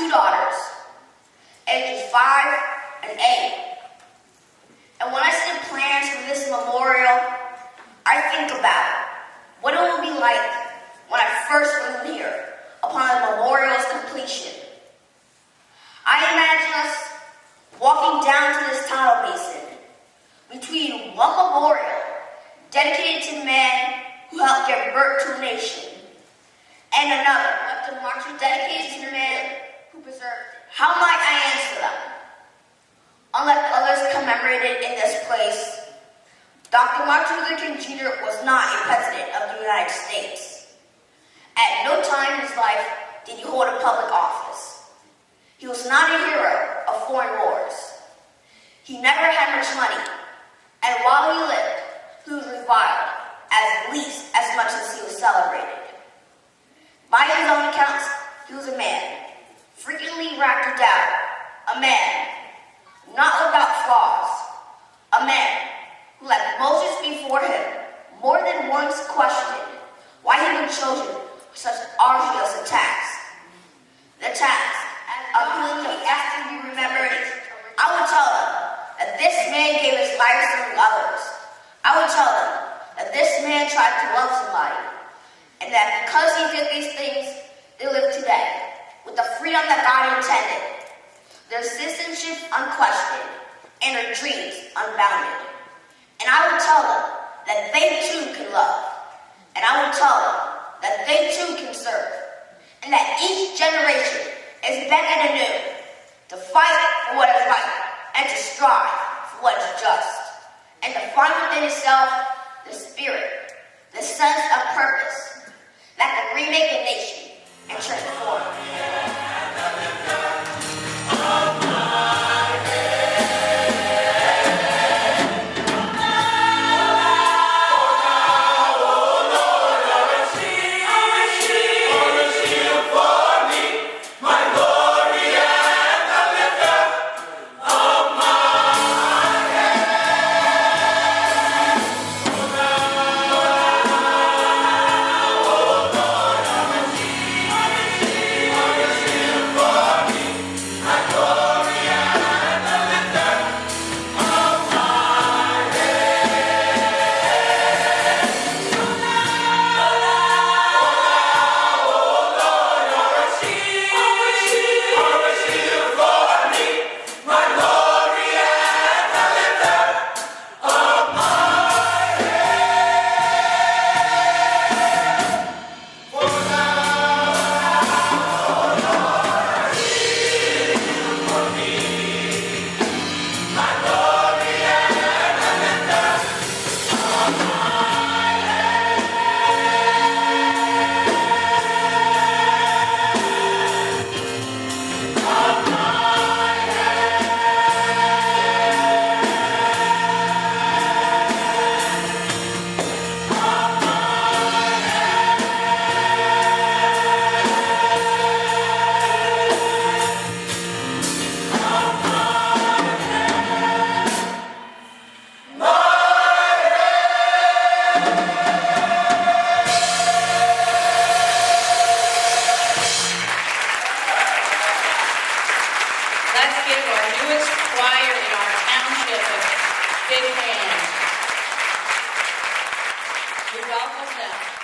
two daughters, ages 5 and 8. And when I see the plans for this memorial, I think about what it will be like when I first moved here upon the memorial's completion. I imagine us walking down to this tunnel basin between one memorial dedicated to the man who helped give birth to a nation and another dedicated to the man who preserved it. How might I answer them? Unlike others commemorated in this place, Dr. Martin Luther King Jr. was not a president of the United States. At no time in his life did he hold a public office. He was not a hero of foreign wars. He never had much money, and while he lived, he was reviled at least as much as he was celebrated. By his own accounts, he was a man, frequently wrapped or down, a man not without flaws, a man who, like Moses before him, more than once questioned why he had been chosen for such arduous a task. The task of whom he asked to be remembered. I would tell them that this man gave his life to serving others. I would tell them that this man tried to love somebody, and that because he did these things, they live today with the freedom that God intended, their citizenship unquestioned, and their dreams unbounded. And I would tell them that they too can love, and I would tell them that they too can serve, and that each generation is beckoned anew to fight for what is right, and to strive for what is just, and to find within itself the spirit, the sense of purpose that can remake a nation and transform. Let's give our newest choir in our township a big hand. We welcome them.